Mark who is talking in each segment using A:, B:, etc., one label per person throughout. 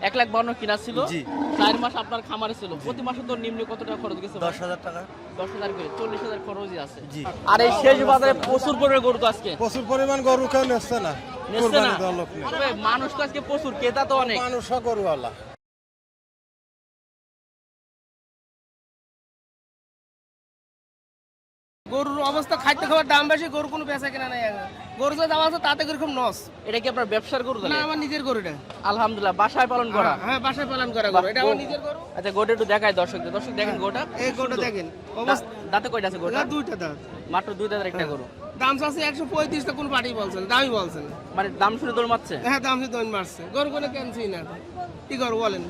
A: 1,52,000 কিনা ছিল, 4 মাস আপনার খামারে ছিল। প্রতি মাসে তো নিম্ন কত টাকা খরচ গেছে?
B: 10,000 টাকা।
A: 10,000 করে 40,000 খরচই আছে। আর এই শেষ বাজারে প্রচুর পরিমাণ গরু তো আজকে।
C: প্রচুর পরিমাণ গরু কেউ নেচ্ছে না,
A: নেচ্ছে না? তবে মানুষ তো আজকে প্রচুর, ক্রেতা তো অনেক।
C: মানুষও গরুওয়ালা।
D: গরুর অবস্থা, খাদ্য খাবার দাম বেশি, গরু কোনো বেচা কেনা নাই। গরু যে দাম আছে তাতে এরকম নস।
A: এটা কি আপনার ব্যবসার গরু?
D: না, আমার নিজের গরু এটা।
A: আলহামদুলিল্লাহ, বাসায় পালন করা।
D: হ্যাঁ, বাসায় পালন করা গরু, এটা আমার নিজের গরু।
A: আচ্ছা, গোটা একটু দেখায় দর্শকদের। দর্শক দেখেন গোটা,
D: এই গরুটা দেখেন অবস্থা।
A: দাঁতে কয়টা আছে গোটা?
D: দুইটা দাঁত,
A: মাত্র 2 দাঁতের একটা গরু।
D: দাম চাচ্ছে 135 টা, কোন পার্টি বলছেন, দামই বলছেন।
A: মানে দাম শুনে দৌড় মারছে।
D: হ্যাঁ, দাম শুনে দৌড় মারছে। গরু কোনো কেনছি না, কি গরু বলেন?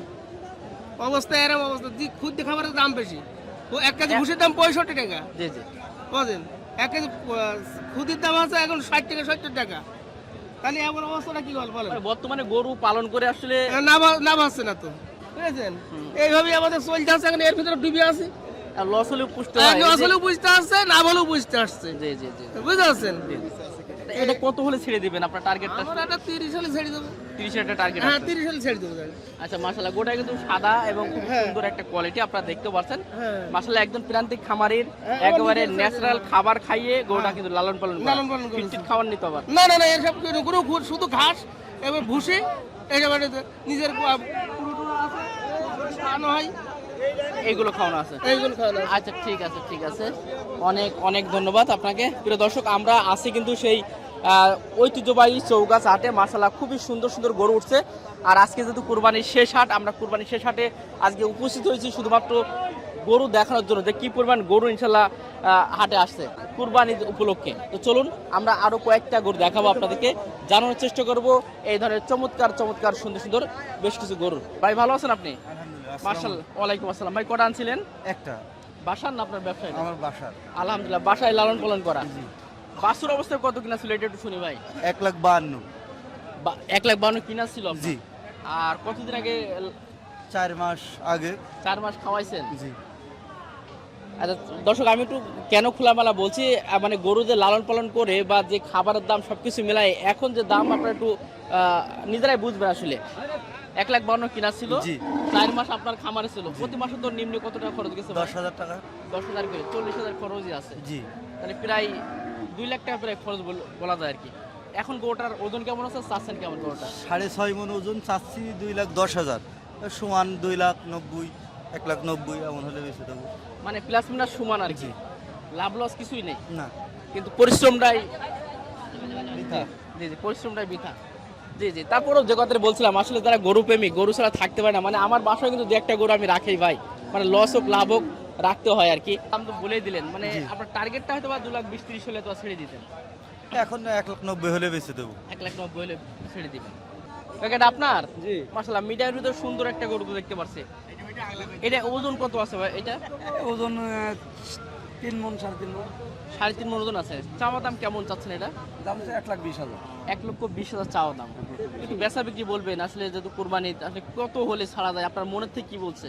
D: অবস্থা এরকম অবস্থা, খুদ খাবারের দাম বেশি। 1 কেজি ভুষির দাম 65 টাকা।
A: জি জি,
D: বুঝলেন? 1 কেজি খুদির দাম আছে এখন 60 টাকা 70 টাকা। তাহলে এমন অবস্থাটা কি বলেন?
A: বর্তমানে গরু পালন করে আসলে
D: না ভাবছে না তো, বুঝেছেন? এইভাবেই আমাদের চলতে আছে, এখন এর ভিতরে ডুবে আছে।
A: লস হলেও পুষতে হয়।
D: লস হলেও বুঝতে আসছে, না বলেও বুঝতে আসছে।
A: জি জি জি।
D: বুঝতে পারছেন?
A: এটা কত হলে ছেড়ে দিবেন আপনার টার্গেটটা?
D: আমরা এটা 30 সালে ছেড়ে দেবো।
A: 30 এর একটা টার্গেট
D: হ্যাঁ,
A: আছে।
D: 30 সালে ছেড়ে দেবো।
A: আচ্ছা, মাশাআল্লাহ, গোটা কিন্তু সাদা এবং খুব সুন্দর একটা কোয়ালিটি আপনারা দেখতে পাচ্ছেন। মাশাআল্লাহ, একদম প্রান্তিক খামারের একেবারে ন্যাচারাল খাবার খাইয়ে গোটা কিন্তু লালন পালন করে। ফিট খাবার নিতে আবার
D: না, এসব কোনো শুধু ঘাস এবং ভুসি, একেবারে নিজের পুরো আছে, খাওয়ানো হয়,
A: এইগুলো খাওয়ানো আছে।
D: এইগুলো খাওয়ানো হয়।
A: আচ্ছা, ঠিক আছে ঠিক আছে, অনেক অনেক ধন্যবাদ আপনাকে। প্রিয় দর্শক, আমরা আছি কিন্তু সেই ঐতিহ্যবাহী চৌগাছ হাটে। মাশাআল্লাহ, খুবই সুন্দর সুন্দর গরু উঠছে। আর আজকে যেহেতু কুরবানির শেষ হাট, আমরা কুরবানির শেষ হাটে আজকে উপস্থিত হয়েছি শুধুমাত্র গরু দেখানোর জন্য, যে কি পরিমাণ গরু ইনশাল্লাহ হাটে আসছে কুরবানি উপলক্ষে। তো চলুন আমরা আরো কয়েকটা গরু দেখাবো আপনাদেরকে, জানানোর চেষ্টা করব এই ধরনের চমৎকার চমৎকার সুন্দর সুন্দর বেশ কিছু গরু। ভাই ভালো আছেন আপনি? মাশাআল্লাহ, ওয়ালাইকুম আসসালাম। ভাই কটা আনছিলেন?
B: একটা।
A: বাসার না আপনার ব্যবসায়?
B: আমার বাসার।
A: আলহামদুলিল্লাহ, বাসায় লালন পালন করা। বাছুর অবস্থায় কত কিনা ছিল এটা একটু শুনি ভাই।
B: 1,52,000।
A: 1,52,000 কিনা ছিল?
B: জি।
A: আর কতদিন আগে?
B: 4 মাস আগে।
A: 4 মাস খাওয়াইছেন?
B: জি।
A: আচ্ছা দর্শক, আমি একটু কেন খোলামেলা বলছি, মানে গরু যে লালন পালন করে বা যে খাবারের দাম সবকিছু মিলাই এখন যে দাম আপনারা একটু নিজেরাই বুঝবেন। আসলে 1,52,000 কিনা ছিল, 4 মাস আপনার খামারে ছিল। প্রতি মাসে তো নিম্ন কত টাকা খরচ গেছে?
B: 10,000 টাকা।
A: 10,000 করে 40,000 খরচই আছে।
B: জি।
A: তাহলে প্রায় 2 লাখ টাকা প্রায় খরচ বলা যায় আর কি। এখন গরুটার ওজন কেমন আছে, চাচ্ছেন কেমন গরুটা?
B: 6.5 মণ ওজন চাচ্ছি, 2,10,000 সমান 2,90,000, 1,90,000 এমন হলে বেশি দেবো।
A: মানে প্লাস মিনাস সমান আর কি, লাভ লস কিছুই নেই।
B: না,
A: কিন্তু পরিশ্রমটাই
B: বৃথা।
A: জি জি, পরিশ্রমটাই বৃথা। জি জি, তারপরেও যে কথাটা বলছিলাম, আসলে যারা গরু প্রেমী, গরু ছাড়া থাকতে পারে না। মানে আমার বাসায় কিন্তু 2-1টা গরু আমি রাখি ভাই, মানে লস হোক লাভ হোক রাখতে হয় আর কি। দাম তো বলেই দিলেন, মানে আপনার টার্গেটটা হয়তো বা 2,20,30 হলে তো ছেড়ে দিতেন।
B: এখন 1,90,000 হলে বেশি দেবো।
A: 1,90,000 হলে ছেড়ে দিবেন। এটা আপনার? জি। মাশাআল্লাহ, মিডিয়ার ভিতর সুন্দর একটা গরু তো দেখতে পাচ্ছি। এটা ওজন কত আছে ভাই? এটা
E: ওজন 3 মণ 3.5 মণ।
A: 3.5 মণ ওজন আছে। চাওয়া দাম কেমন চাচ্ছেন এটা?
E: দাম হচ্ছে 1,20,000।
A: 1,20,000 চাওয়া দাম। একটু বেচা বিক্রি বলবেন, আসলে যেহেতু কুরবানি আসলে কত হলে ছাড়া যায়? আপনার মনের থেকে কি বলছে?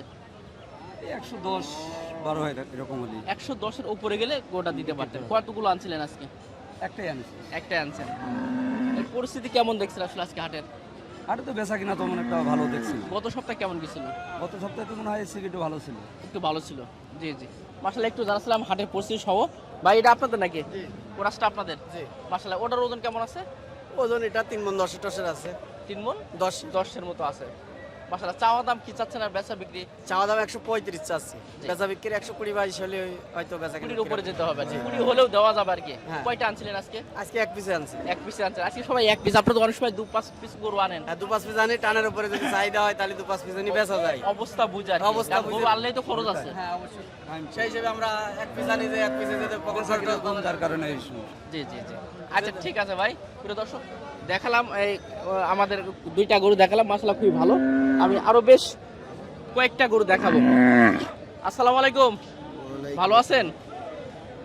E: 110-12 এরকম হলে।
A: 110-এর উপরে গেলে গোটা দিতে পারতেন। কতগুলো আনছিলেন আজকে?
E: একটাই আনছি।
A: একটাই আনছেন। এর পরিস্থিতি কেমন দেখছেন আসলে আজকে হাটের?
E: আরে তো বেচা কিনা তেমন একটা ভালো দেখছি না।
A: গত সপ্তাহে কেমন গেছিল?
E: গত সপ্তাহে তো মনে হয় সিকিটও ভালো ছিল।
A: একটু ভালো ছিল। জি জি, মাশাআল্লাহ, একটু জানাছিলাম হাটের পরিস্থিতি সহ। ভাই এটা আপনাদের নাকি? জি। কোরাসটা আপনাদের? জি। মাশাআল্লাহ, ওটার ওজন কেমন আছে?
D: ওজন এটা 3 মণ 10 আছে।
A: 3 মণ 10-এর মতো আছে। মাশাআল্লাহ, চাওয়া দাম কি চাচ্ছেন আর বেচা বিক্রি?
D: চাওয়া দাম 135 চাচ্ছি, বেচা বিক্রি 120-22 হলে হয়তো বেচা কিনা
A: 20-এর উপরে যেতে হবে। 20 হলেও দেওয়া যাবে আর কি। কয়টা আনছিলেন আজকে?
D: আজকে 1 পিসে আনছি।
A: 1 পিসে আনছেন আজকে সবাই? 1 পিস। আপনারা তো অনেক সময় 2-5 পিস গরু আনেন।
D: হ্যাঁ, 2-5 পিস আনি, টানের উপরে যদি চাহিদা হয় তাহলে 2-5 পিস আনি, বেচা যায়।
A: অবস্থা বুঝে আর কি।
D: অবস্থা
A: গরু
D: বুঝে।
A: আনলেই তো খরচ আছে।
D: হ্যাঁ, অবশ্যই। সেই হিসেবে আমরা 1 পিস আনি, যে 1 পিসে যেতে পকেট খরচ
E: কম, যার কারণে এই সমস্যা।
A: জি জি জি। আচ্ছা ঠিক আছে ভাই। প্রিয় দর্শক, দেখালাম এই আমাদের 2টা গরু দেখালাম, মাশাআল্লাহ খুবই ভালো। আমি আরো বেশ কয়েকটা গরু দেখাবো। আসসালামু আলাইকুম, ভালো আছেন?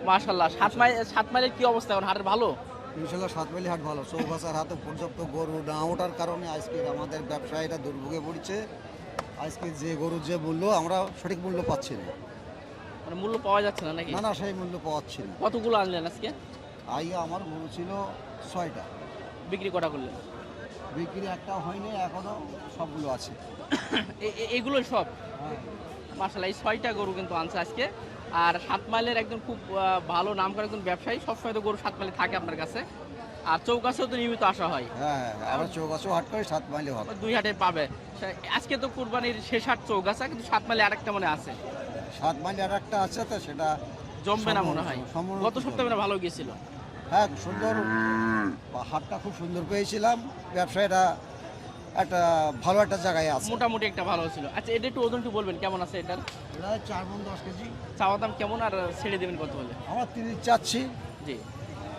A: মাশাআল্লাহ, 7 মাইলের কি অবস্থা এখন হাটের? ভালো
F: ইনশাল্লাহ, 7 মাইল হাট ভালো। চৌগাছার হাতে পর্যাপ্ত গরু না ওঠার কারণে আজকে আমাদের ব্যবসায়ীরা দুর্ভোগে পড়ছে। আজকে যে গরু যে মূল্য, আমরা সঠিক মূল্য পাচ্ছি না।
A: মানে মূল্য পাওয়া যাচ্ছে না নাকি?
F: না, সেই মূল্য পাচ্ছি না।
A: কতগুলো আনলেন আজকে?
F: আমার গরু ছিল 6টা।
A: বিক্রি কটা করলেন?
F: বিক্রি একটাও হয়নি এখনো, সবগুলো আছে।
A: এগুলো সব
F: হ্যাঁ
A: মাশাআল্লাহ এই 6টা গরু কিন্তু আনছে আজকে। আর 7 মাইলের একদম খুব ভালো নাম করা একজন ব্যবসায়ী, সবসময় তো গরু 7 মাইলে থাকে আপনার কাছে, আর চৌকাছেও তো নিয়মিত আসা হয়,
F: হ্যাঁ হ্যাঁ, আমরা চৌগাছও হাট করি, 7 মাইলে হাট।
A: দুই হাটে পাবে। আজকে তো কুরবানির শেষ হাট চৌগাছা, কিন্তু 7 মাইলে আরেকটা মনে আছে,
F: 7 মাইলে আর একটা আছে, তো সেটা
A: জমবে না মনে হয়।
F: সম্পূর্ণ
A: গত সপ্তাহে মানে ভালো গিয়েছিল।
F: হ্যাঁ সুন্দর, হাটটা খুব সুন্দর পেয়েছিলাম, ব্যবসায়ীরা একটা ভালো একটা জায়গায় আছে।
A: মোটামুটি একটা ভালো ছিল। আচ্ছা এটা একটু ওজন একটু বলবেন কেমন আছে এটার?
F: এটা 4 মণ 10 কেজি।
A: চাওয়া দাম কেমন আর ছেড়ে দেবেন কত বলে?
F: আমরা 30 চাচ্ছি,
A: জি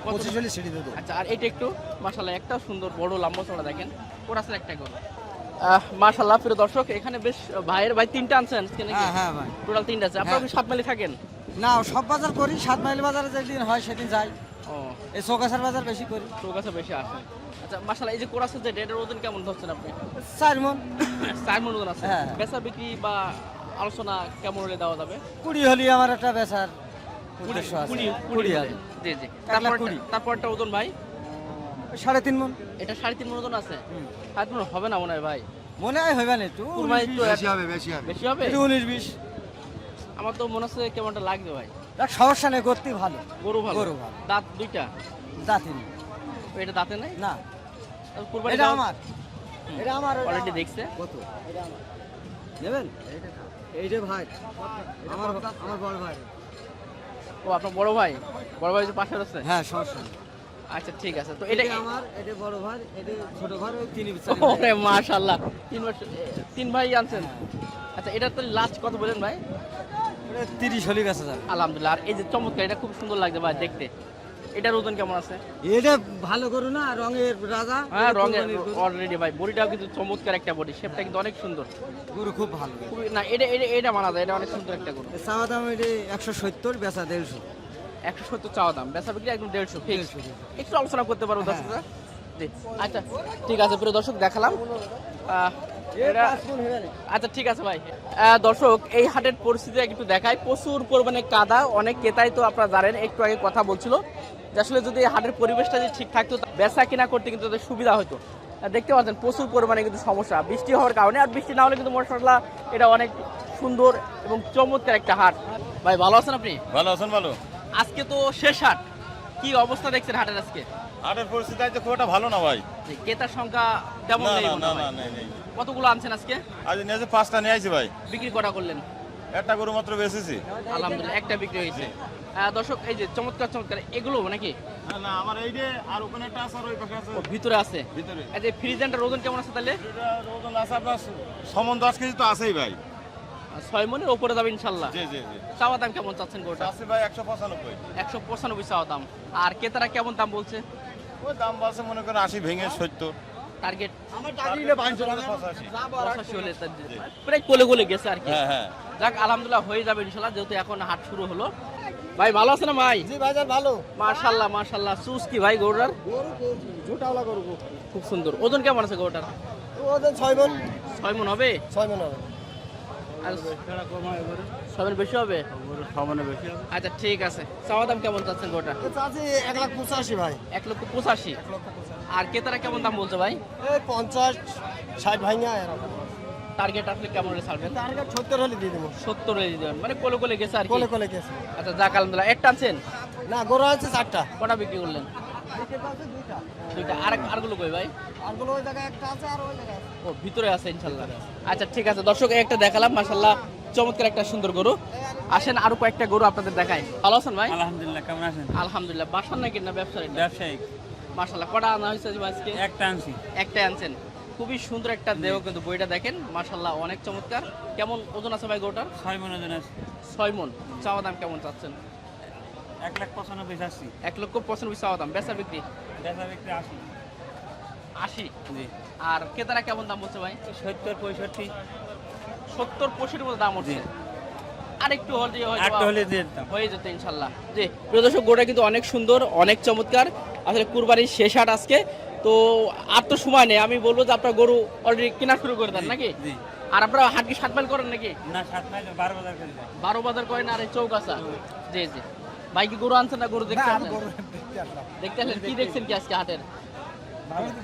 F: 25 হলে ছেড়ে দেবো।
A: আচ্ছা আর এটা একটু মাশাআল্লাহ একটা সুন্দর বড় লম্বা চড়া দেখেন, ওর আসলে একটা গরু। মাশাআল্লাহ প্রিয় দর্শক, এখানে বেশ ভাই 3টা আনছেন আজকে নাকি?
E: হ্যাঁ ভাই।
A: টোটাল 3টা আছে। আপনারা কি 7 মাইলে থাকেন?
E: না সব বাজার করি, 7 মাইল বাজারে যেদিন হয় সেদিন যাই,
A: ও
E: এই চৌগাছার বাজার বেশি করি।
A: চৌকাছে বেশি আসে। আচ্ছা মাশাআল্লাহ এই যে কোরাসের যে এটার ওজন কেমন ধরছেন আপনি?
E: 4 মণ
A: 4 মণ ওজন আছে।
E: হ্যাঁ।
A: বেচা বিক্রি বা আলোচনা কেমন হলে দেওয়া যাবে?
E: 20 হলি আমার একটা বেচার উদ্দেশ্য আছে।
A: 20
E: আছে।
A: জি জি।
E: 1,20,000
A: তারপরটা ওজন ভাই?
E: 3.5 মণ
A: এটা 3.5 মণ ওজন আছে। 7 মণ হবে না মনে হয় ভাই।
E: মনে হয় হইবা না একটু,
A: কুরবানি তো
F: বেশি হবে, বেশি হবে।
A: বেশি হবে।
E: 19-20
A: আমার তো মনে হচ্ছে কেমনটা লাগবে ভাই।
E: এক সমস্যা নেই, করতে ভালো।
A: গরু ভালো।
E: গরু ভালো।
A: দাঁত দুইটা।
E: জাতিনি
A: এটা দাঁতে নাই?
E: না,
A: তাহলে কুরবানি
E: এটা আমার, এটা আমার,
A: অলরেডি দেখছে।
E: কত নেবেন? এইটা ভাই আমার বড় ভাই।
A: ও আপনার বড় ভাই? বড় ভাই যে পাশে আছে?
E: হ্যাঁ সমস্যা নেই।
A: আচ্ছা ঠিক আছে। তো এটা
E: আমার, এটা বড় ভাই, এটা ছোট ভাই, ওই 3
A: ওরে মাশাআল্লাহ, 3 ভাই আনছেন। আচ্ছা এটা তো লাস্ট কত বলেন ভাই?
E: 30 হলি বেচা যাবে।
A: আলহামদুলিল্লাহ। আর এই যে চমৎকার, এটা খুব সুন্দর লাগছে ভাই দেখতে। এটার ওজন কেমন আছে?
E: এটা ভালো করু না, রঙের রাজা।
A: হ্যাঁ
E: এটা
A: রঙের
E: কোরবানির গরু।
A: অলরেডি ভাই বডিটাও কিন্তু চমৎকার একটা বডি, শেপটা কিন্তু অনেক সুন্দর।
E: গরু খুব ভালো।
A: খুবই না এটা মানা যায়, এটা অনেক সুন্দর একটা গরু।
E: চাওয়া দাম এটা 170, বেচা 150।
A: 170 চাওয়া দাম, বেচা বিক্রি একদম 150 ফিক্স। একটু আলোচনা করতে পারবো দর্শকরা? জি আচ্ছা ঠিক আছে প্রিয় দর্শক, দেখালাম। আচ্ছা ঠিক আছে ভাই। দর্শক এই হাটের পরিস্থিতি একটু দেখায়, প্রচুর পরিমাণে কাদা, অনেক ক্রেতাই তো আপনারা জানেন, একটু আগে কথা বলছিল যে আসলে যদি এই হাটের পরিবেশটা যদি ঠিক থাকতো বেচা কিনা করতে কিন্তু তাদের সুবিধা হতো। দেখতে পাচ্ছেন প্রচুর পরিমাণে কিন্তু সমস্যা বৃষ্টি হওয়ার কারণে, আর বৃষ্টি না হলে কিন্তু মাশাআল্লাহ এটা অনেক সুন্দর এবং চমৎকার একটা হাট। ভাই ভালো আছেন আপনি?
G: ভালো আছেন? ভালো।
A: আজকে তো শেষ হাট, কি অবস্থা দেখছেন হাটের আজকে?
G: হাটের পরিস্থিতি আজকে খুব একটা ভালো না ভাই।
A: যে ক্রেতার সংখ্যা তেমন
G: না
A: নেই
G: না
A: মনে
G: না
A: হয়।
G: না নেই নেই।
A: কতগুলো আনছেন আজকে?
G: আজ নিয়ে আসে 5টা নিয়ে আইছি ভাই।
A: বিক্রি করা করলেন?
G: একটা গরু মাত্র বেচেছি।
A: আলহামদুলিল্লাহ একটা বিক্রি হয়েছে। দর্শক এই যে চমৎকার চমৎকার এগুলো নাকি?
G: না না আমার এই যে আর ওখানে একটা আছে আর ওই পাশে আছে
A: ও, ভিতরে আছে।
G: ভিতরে।
A: এই যে ফ্রিজেন্টার ওজন কেমন আছে তাহলে?
G: এটা ওজন আছে আপনার 10 কেজি তো আছেই ভাই।
A: 6 মণের উপরে যাবে ইনশাল্লাহ।
G: জি জি জি।
A: চাওয়া দাম কেমন চাচ্ছেন গোটা?
G: আছে ভাই 195।
A: 195 চাওয়া দাম। আর ক্রেতারা কেমন দাম বলছে?
G: ওই দাম বলছে মনে করেন 80 ভেঙে 70।
A: টার্গেট
G: আমার টার্গেট 85।
A: 85 হলে প্রায় কোলে কোলে গেছে আর কি।
G: হ্যাঁ হ্যাঁ।
A: যাক আলহামদুলিল্লাহ হয়ে যাবে ইনশাল্লাহ, যেহেতু এখন হাট শুরু হলো। ভাই ভালো আছে না ভাই?
E: জি ভাইজান ভালো।
A: মাশাআল্লাহ মাশাআল্লাহ। সুস কি ভাই গরুটার?
E: ঝুটাওলা গরু
A: খুব সুন্দর। ওজন কেমন আছে গরুটার?
E: ওদের 6 মণ।
A: 6 মণ হবে?
E: 6 মণ হবে।
A: আর 6 মণ বেশি হবে? আচ্ছা ঠিক আছে। চাওয়া দাম কেমন চাচ্ছেন গরুটা?
E: এটা আছে 1,85,000 ভাই।
A: 1,85,000। আর ক্রেতারা কেমন দাম বলছে ভাই?
E: এই 50 60 ভাঙা এরকম।
A: টার্গেট আসলে কেমন হলে ছাড়বেন?
E: টার্গেট 70 হলে দিয়ে দেবো।
A: 70 হলে দিয়ে দেবেন, মানে কোলে কোলে গেছে আর কি।
E: কোলে কোলে গেছে।
A: আচ্ছা যাক আলহামদুলিল্লাহ। একটা আনছেন?
E: না গরু আছে 4টা।
A: কটা বিক্রি করলেন? দুইটা। আরগুলো কই ভাই?
E: আরগুলো ওই জায়গায় একটা আছে আর ওই জায়গায় আছে।
A: ও ভিতরে আছে ইনশাল্লাহ। আচ্ছা ঠিক আছে দর্শক, এই একটা দেখালাম মাশাআল্লাহ চমৎকার একটা সুন্দর গরু। আসেন আরো কয়েকটা গরু আপনাদের দেখাই। ভালো আছেন ভাই?
H: আলহামদুলিল্লাহ, কেমন আছেন?
A: আলহামদুলিল্লাহ। বাসার নাকি না ব্যবসায়ী?
H: ব্যবসায়িক।
A: মাশাআল্লাহ। কটা আনা হয়েছে আজকে?
H: একটা আনছি।
A: একটাই আনছেন। খুবই সুন্দর একটা দেহ, কিন্তু বইটা দেখেন মাশাআল্লাহ অনেক চমৎকার। কেমন ওজন আছে ভাই গরুটার?
H: 6 মণ ওজন আছে।
A: 6 মণ। চাওয়া দাম কেমন চাচ্ছেন?
H: 1,95,000 চাচ্ছি।
A: 1,95,000 চাওয়া দাম। বেচা বিক্রি?
H: বেচা বিক্রি 80।
A: 80।
H: জি।
A: আর ক্রেতারা কেমন দাম বলছে ভাই?
H: 70 65।
A: 70-65 মতো দাম হচ্ছে। আরেকটু হলে
H: একটা হলে দিয়ে দিতাম।
A: হয়ে যেত ইনশাল্লাহ। জি প্রিয় দর্শক, গরুটা কিন্তু অনেক সুন্দর, অনেক চমৎকার। আসলে কুরবানির শেষ হাট আজকে, তো আর তো সময় নেই। আমি বলবো যে আপনার গরু অলরেডি কেনা শুরু করে দেন নাকি?
H: জি।
A: আর আপনারা হাট কি 7 মাইল করেন নাকি?
H: না 7 মাইল 12 বাজার করে যায়।
A: 12 বাজার করেন আর এই চৌকাছা? জি জি। ভাই কি গরু আনছেন না গরু দেখতে আসলেন? দেখতে আসলেন। কি দেখছেন কি আজকে হাটের?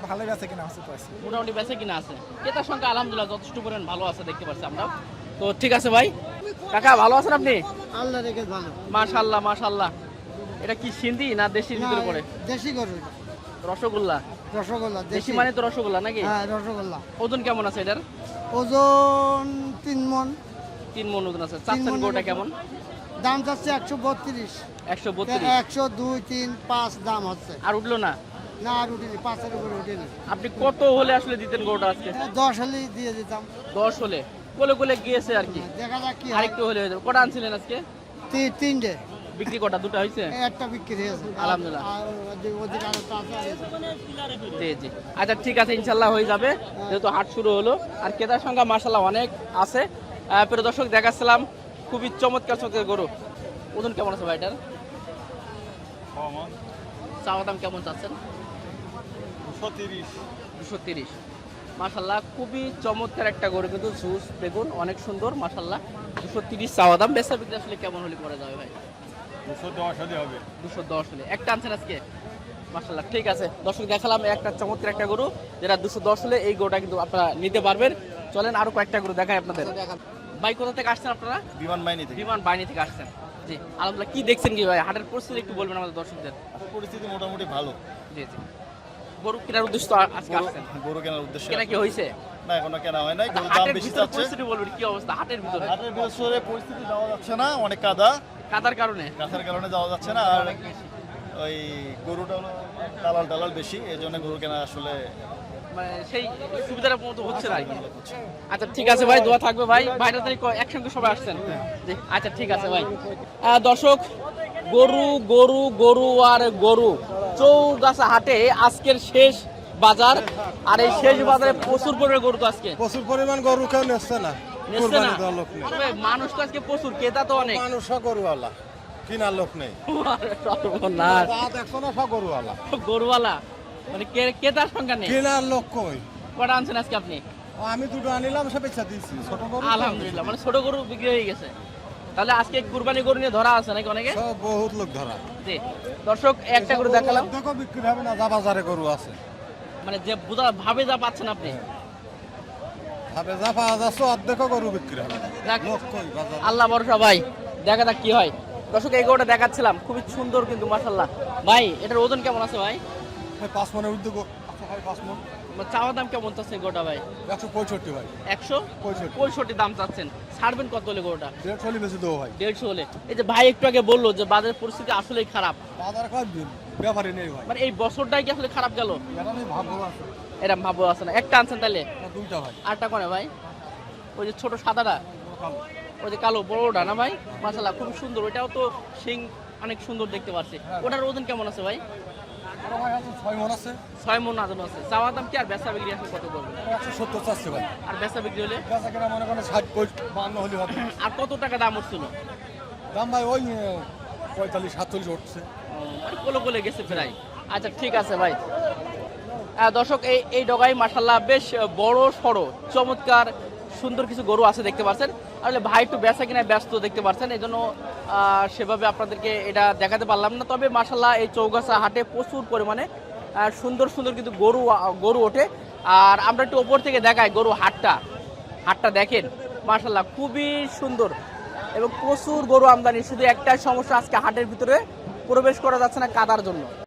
C: ভালো আছে কিনা আছে
A: মোটামুটি বেচে কিনা আছে, ক্রেতার সংখ্যা আলহামদুলিল্লাহ যথেষ্ট পরিমাণ ভালো আছে দেখতে পাচ্ছি আমরা। তো ঠিক আছে ভাই, কাকা ভালো আছেন আপনি?
E: আল্লাহ রেখে ভালো।
A: মাশাআল্লাহ মাশাআল্লাহ। এটা কি সিন্ধি না দেশির ভিতরে পড়ে?
E: দেশি গরু,
A: রসগোল্লা।
E: রসগোল্লা
A: দেশি মানে তো রসগোল্লা নাকি?
E: হ্যাঁ রসগোল্লা।
A: ওজন কেমন আছে এটার?
E: ওজন 3 মণ।
A: 3 মণ ওজন আছে। চাচ্ছেন গোটা কেমন?
E: দাম যাচ্ছে 132।
A: 132।
E: 102, 3, 5 দাম হচ্ছে।
A: আর উঠলো না?
E: না আর উঠিনি, 5-এর উপরে উঠিনি।
A: আপনি কত হলে আসলে দিতেন গোটা আজকে?
E: 10 হলেই দিয়ে দিতাম।
A: 10 হলে কোলে কোলে গিয়েছে আর কি।
E: দেখা যাক কি হয়।
A: আরেকটু হলে হয়ে যাবে। কটা আনছিলেন আজকে?
E: 3টে।
A: বিক্রি কটা? দুটো হয়েছে?
E: একটা বিক্রি হয়েছে।
A: আলহামদুলিল্লাহ।
E: আর ওদিকে আরেকটা আছে।
A: জি জি, আচ্ছা ঠিক আছে, ইনশাল্লাহ হয়ে যাবে, যেহেতু হাট শুরু হলো। আর ক্রেতার সংখ্যা মাশাআল্লাহ অনেক আছে। প্রিয় দর্শক দেখাচ্ছিলাম খুবই চমৎকার চমৎকার গরু। ওজন কেমন আছে ভাই এটার? চাওয়া দাম কেমন চাচ্ছেন? 230। মাশাআল্লাহ খুবই চমৎকার একটা গরু, কিন্তু জুস দেখুন অনেক সুন্দর মাশাআল্লাহ। 230 চাওয়া দাম। বেচা বিক্রি আসলে কেমন হলে পড়ে যাবে ভাই?
G: 210 হলে হবে।
A: 210 হলে। একটা আনছেন আজকে? মাশাআল্লাহ ঠিক আছে, দর্শক দেখালাম একটা চমৎকার একটা গরু, যেটা 210 হলে এই গরুটা কিন্তু আপনারা নিতে পারবেন। চলেন আরো কয়েকটা গরু দেখাই আপনাদের। ভাই কোথা থেকে আসছেন আপনারা?
G: বিমান বাহিনী থেকে।
A: বিমান বাহিনী থেকে আসছেন। জি আলহামদুলিল্লাহ। কি দেখছেন কি ভাই হাটের পরিস্থিতি একটু বলবেন আমাদের দর্শকদের?
G: পরিস্থিতি মোটামুটি ভালো।
A: জি জি। গরু কেনার উদ্দেশ্য তো আজকে আসছেন?
G: গরু কেনার উদ্দেশ্যে।
A: কেনা কি হয়েছে?
G: না এখনো কেনা হয় নাই, গরুর দাম
A: হাটের
G: বেশি
A: ভিতরে
G: যাচ্ছে।
A: পরিস্থিতি বলবেন কি অবস্থা হাটের ভিতরে?
G: হাটের ভিতরে পরিস্থিতি যাওয়া যাচ্ছে না, অনেক কাদা,
A: কাদার কারণে?
G: কাঁথার কারণে যাওয়া যাচ্ছে না। আর ওই গরুটা হলো দালাল বেশি, এই জন্য গরু কেনা আসলে
A: মানে সেই সুবিধার মতো হচ্ছে না আর কি। আচ্ছা ঠিক আছে ভাই, দোয়া থাকবে ভাই। ভাইরা তারিখ একসঙ্গে সবাই আসছেন? জি আচ্ছা ঠিক আছে ভাই। দর্শক গরু গরু গরু আর গরু, চৌগাছা হাটে আজকের শেষ বাজার। আর এই শেষ বাজারে প্রচুর পরিমাণে গরু তো আজকে।
C: প্রচুর পরিমাণ গরু কেউ নেচ্ছে না,
A: নিচ্ছে না?
C: কুরবানি দেওয়ার লোক নেই।
A: তবে মানুষ তো আজকে প্রচুর, ক্রেতা তো অনেক।
C: মানুষ সব গরুওয়ালা, কিনার লোক নেই।
A: সর্বনাশ।
C: তা দেখছো না, সব গরুওয়ালা,
A: গরুওয়ালা মানে ক্রেতার সংখ্যা নেই।
C: কেনার লোক কই?
A: কটা আনছেন আজকে আপনি?
C: আমি দুটো আনিলাম, সব বেচা দিয়েছি। ছোট গরু
A: আলহামদুলিল্লাহ, মানে ছোট গরু বিক্রি হয়ে গেছে। তাহলে আজকে কুরবানি গরু নিয়ে ধরা আছে নাকি অনেকে?
C: সব বহুত লোক ধরা।
A: জি দর্শক একটা গরু দেখালাম,
C: দেখো বিক্রি হবে না, যা বাজারে গরু আছে।
A: মানে যে বুঝা ভাবে যা পাচ্ছেন আপনি।
C: ভাবে যা পাওয়া যাচ্ছে অর্ধেকও গরু বিক্রি হবে না।
A: যাক,
C: লোক কই বাজারে?
A: আল্লাহ ভরসা ভাই, দেখা যাক কি হয়। দর্শক এই গরুটা দেখাচ্ছিলাম, খুবই সুন্দর কিন্তু মাশাআল্লাহ। ভাই এটার ওজন কেমন আছে ভাই?
C: 5 মনের উদ্যোগ। আচ্ছা ভাই 5 মন।
A: চাওয়া দাম কেমন চাচ্ছেন গোটা ভাই?
C: 165 ভাই।
A: 165 দাম চাচ্ছেন। ছাড়বেন কত হলে গোটা?
C: 150 বেশি দেবো ভাই।
A: 150 হলে। এই যে ভাই একটু আগে বললো যে বাজারের পরিস্থিতি আসলেই খারাপ,
C: বাজারে কয় ব্যাপারই নেই ভাই।
A: মানে এই বছরটাই কি আসলে খারাপ গেল?
C: এটা আমি ভাববো আছে।
A: এরকম ভাবো আছে না? একটা আনছেন তাহলে?
C: না, দুইটা ভাই।
A: আরটা কোনে ভাই? ওই যে ছোট সাদাটা, ওই যে কালো বড়টা না ভাই? মাশাআল্লাহ খুব সুন্দর, ওইটাও তো শিং অনেক সুন্দর দেখতে পাচ্ছি। ওটার ওজন কেমন আছে ভাই?
C: ওটা ভাই আছে 6 মন আছে।
A: 6 মণ ওজন আছে। চাওয়া দাম কি আর বেচা বিক্রি আসলে কত করবে?
C: 170 চাচ্ছে ভাই।
A: আর বেচা বিক্রি হলে?
C: বেচা কেনা মনে করেন 60 52 হলে হবে।
A: আর কত টাকা দাম উঠছিল?
C: দাম ভাই ওই 45 47 উঠছে।
A: মানে কোলে কোলে গেছে প্রায়। আচ্ছা ঠিক আছে ভাই। দর্শক এই ডগাই মাশাআল্লাহ বেশ বড় সড়ো চমৎকার সুন্দর কিছু গরু আছে দেখতে পাচ্ছেন। আসলে ভাই একটু বেচা কিনা ব্যস্ত দেখতে পাচ্ছেন, এই জন্য সেভাবে আপনাদেরকে এটা দেখাতে পারলাম না। তবে মাশাআল্লাহ এই চৌগাছা হাটে প্রচুর পরিমাণে সুন্দর সুন্দর কিন্তু গরু ওঠে। আর আমরা একটু ওপর থেকে দেখাই গরু হাটটা দেখেন মাশাআল্লাহ খুবই সুন্দর এবং প্রচুর গরু আমদানি। শুধু একটাই সমস্যা, আজকে হাটের ভিতরে প্রবেশ করা যাচ্ছে না কাদার জন্য।